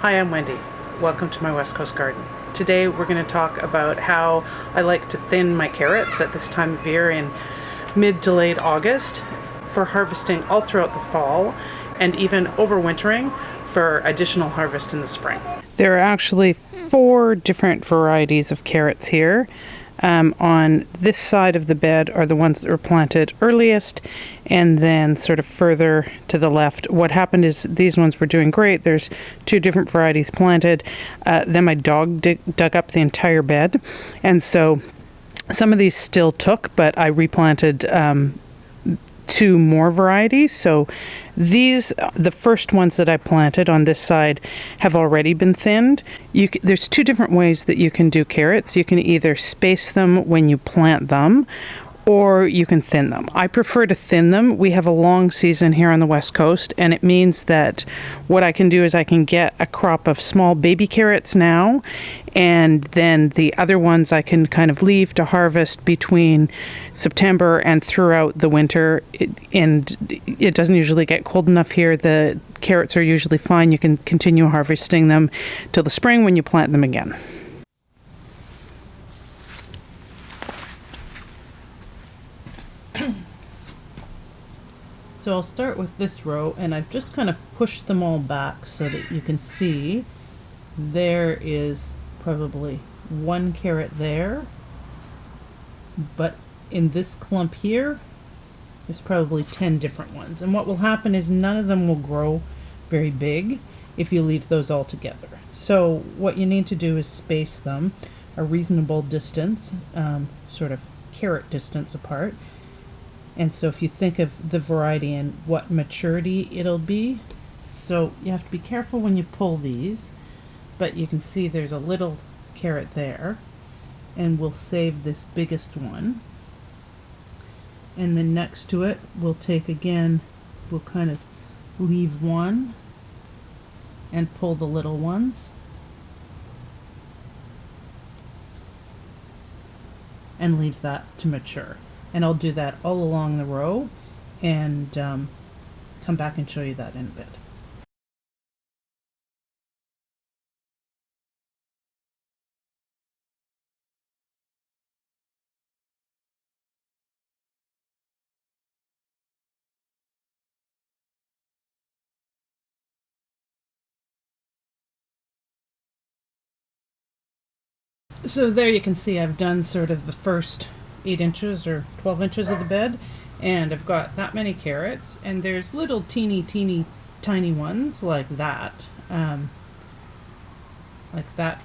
Hi, I'm Wendy. Welcome to my Westcoast garden. Today we're going to talk about how I like to thin my carrots at this time of year in mid to late August for harvesting all throughout the fall and even overwintering for additional harvest in the spring. There are actually 4 different varieties of carrots here. On this side of the bed are the ones that were planted earliest, and then sort of further to the left. What happened is these ones were doing great. There's 2 different varieties planted. Then my dog dug up the entire bed, and so some of these still took, but I replanted 2 more varieties. So these, the first ones that I planted on this side, have already been thinned. There's 2 different ways that you can do carrots. You can either space them when you plant them, or you can thin them. I prefer to thin them. We have a long season here on the West Coast, and it means that what I can do is I can get a crop of small baby carrots now, and then the other ones I can kind of leave to harvest between September and throughout the winter. And it doesn't usually get cold enough here. The carrots are usually fine. You can continue harvesting them till the spring when you plant them again. So I'll start with this row, and I've just kind of pushed them all back so that you can see there is probably 1 carrot there, but in this clump here there's probably 10 different ones. And what will happen is none of them will grow very big if you leave those all together. So what you need to do is space them a reasonable distance, sort of carrot distance apart. And so if you think of the variety and what maturity it'll be, so you have to be careful when you pull these, but you can see there's a little carrot there, and we'll save this biggest one. And then next to it, we'll take again, we'll kind of leave one and pull the little ones. And leave that to mature. And I'll do that all along the row, and come back and show you that in a bit. So there you can see I've done sort of the first 8 inches or 12 inches of the bed, and I've got that many carrots, and there's little teeny tiny ones like that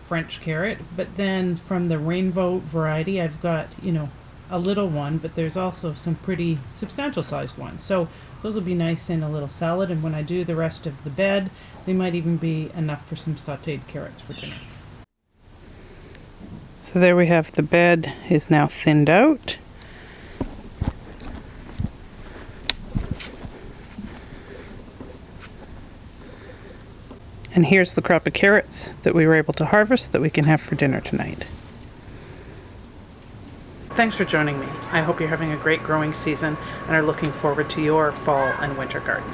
French carrot. But then from the rainbow variety I've got, you know, a little one, but there's also some pretty substantial sized ones. So those will be nice in a little salad, and when I do the rest of the bed they might even be enough for some sauteed carrots for dinner. So there we have, the bed is now thinned out. And here's the crop of carrots that we were able to harvest that we can have for dinner tonight. Thanks for joining me. I hope you're having a great growing season and are looking forward to your fall and winter garden.